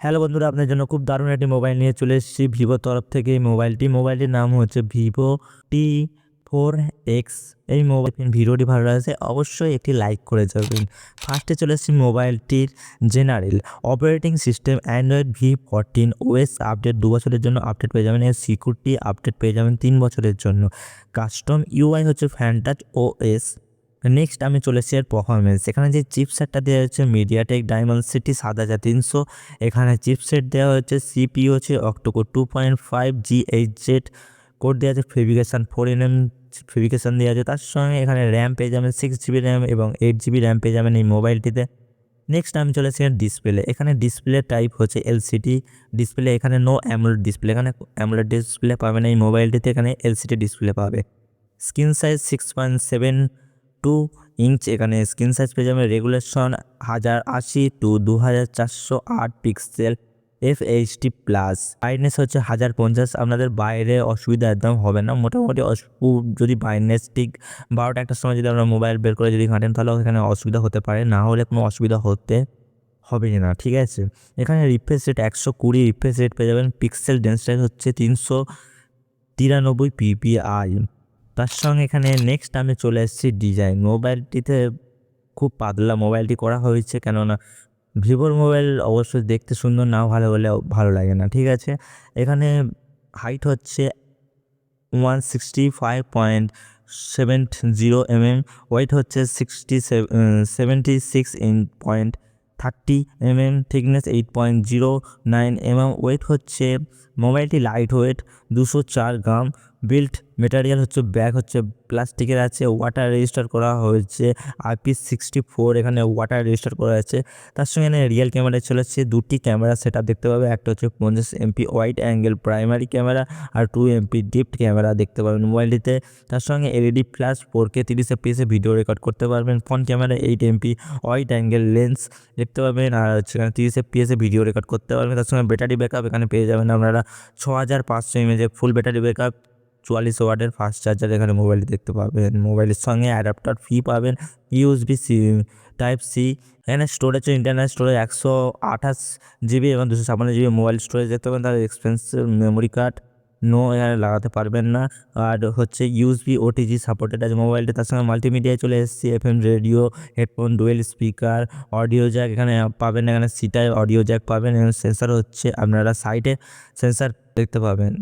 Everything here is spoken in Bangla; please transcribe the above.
হ্যালো বন্ধুরা, আপনার জন্য খুব দারুণ একটি মোবাইল নিয়ে চলে এসেছি ভিভোর তরফ থেকে। এই মোবাইলটির নাম হচ্ছে ভিভো T4x। এই মোবাইল ভিডিওটি ভালো লাগছে অবশ্যই একটি লাইক করে যাবেন। ফার্স্টে চলে এসেছি মোবাইলটির general operating system Android V14 OS update 2 বছরের জন্য আপডেট পেয়ে যাবেন। এর সিকিউরিটি আপডেট পেয়ে যাবেন 3 বছরের জন্য। কাস্টম ইউআই হচ্ছে ফ্যান্টাচ ওএস। নেক্সট আমি চলে এসেছি এর পারফরমেন্স। এখানে যে চিপসেটটা দেওয়া হচ্ছে মিডিয়াটেক ডায়মেনসিটি 7300। এখানে চিপসেট দেওয়া হচ্ছে, সিপিইউ হচ্ছে অক্টোকোর 2.5 GHz, কোড দেওয়া আছে ফেভিকেশন 4nm ফেভিকেশন দেওয়া আছে। তার সঙ্গে এখানে র্যাম পেয়ে যাবেন 6GB র্যাম এবং 8GB র্যাম পেয়ে যাবেন এই মোবাইলটিতে। নেক্সট আমি চলে এসেছি ডিসপ্লে। এখানে ডিসপ্লে টাইপ হচ্ছে এলসিডি ডিসপ্লে। এখানে নো অ্যামোলেড ডিসপ্লে, এখানে অ্যামোলেড ডিসপ্লে পাবে না এই মোবাইলটিতে, এখানে এলসিডি ডিসপ্লে পাবে। Screen size 6.72 inch. এখানে স্ক্রিন সাইজ পেয়ে যাবে regulation 1080 to 2408 pixel FHD plus. Brightness হচ্ছে 1050। আপনাদের বাইরে অসুবিধা একদম হবে না, মোটামুটি যদি ব্রাইটনেস ঠিক 12টা একটার সময় যদি আমরা মোবাইল বের করে যদি ঘাঁটেন তাহলে এখানে অসুবিধা হতে পারে, না হলে কোনো অসুবিধা হবে না, ঠিক আছে। এখানে রিফ্রেশ রেট 120 রিফ্রেশ রেট পেয়ে যাবেন। পিক্সেল ডেন্সিটি হচ্ছে 393 PPI। তার সঙ্গে এখানে নেক্সট আমি চলে এসেছি ডিজাইন। মোবাইলটিতে খুব পাতলা মোবাইলটি করা হয়েছে, কেননা ভিভোর মোবাইল অবশ্যই দেখতে সুন্দর না ভালো হলে ভালো লাগে না, ঠিক আছে। এখানে হাইট হচ্ছে 165.70 mm, ওয়েট হচ্ছে 76.30 mm, থিকনেস 8.09 mm, ওয়েট হচ্ছে মোবাইলটি লাইট ওয়েট 204 গ্রাম। বিল্ট মেটেরিয়াল হচ্ছে ব্যাগ হচ্ছে প্লাস্টিকের আছে, ওয়াটার রেজিস্টার করা হয়েছে IP64, এখানে ওয়াটার রেজিস্টার করা আছে। তার সঙ্গে এখানে রিয়েল ক্যামেরা চলেছে, দুটি ক্যামেরা সেট দেখতে পাবে। একটা হচ্ছে 50 MP wide angle primary camera আর 2 MP ডিপথ ক্যামেরা দেখতে পাবেন মোবাইলটিতে। তার সঙ্গে LED plus 4K 30 FPS video record করতে পারবেন। Front camera 8 MP wide angle lens দেখতে পাবেন, আর সেখানে 30 FPS ভিডিও রেকর্ড করতে পারবেন। তার সঙ্গে ব্যাটারি ব্যাকআপ এখানে পেয়ে যাবেন আপনারা 6500 mAh ফুল ব্যাটারি ব্যাকআপ, 44 ওয়াটের ফাস্ট চার্জার এখানে মোবাইলটি দেখতে পাবেন। মোবাইলের সঙ্গে অ্যাডাপ্টার ফ্রি পাবেন, USB-C টাইপ সি। এখানে স্টোরেজ হচ্ছে ইন্টারনাল স্টোরেজ 128GB এবং 256GB মোবাইল স্টোরেজ দেখতে পাবেন। তার এক্সপেন্সিভ মেমোরি কার্ড নো, এখানে লাগাতে পারবেন না। আর হচ্ছে USB OTG সাপোর্টেড আছে মোবাইলটি। তার সঙ্গে মাল্টিমিডিয়ায় চলে এসেছি, FM radio, headphone, dual speaker, audio Jack এখানে পাবেন। এখানে সিটায় অডিও জ্যাক পাবেন। সেন্সার হচ্ছে আপনারা সাইডে সেন্সার দেখতে পাবেন।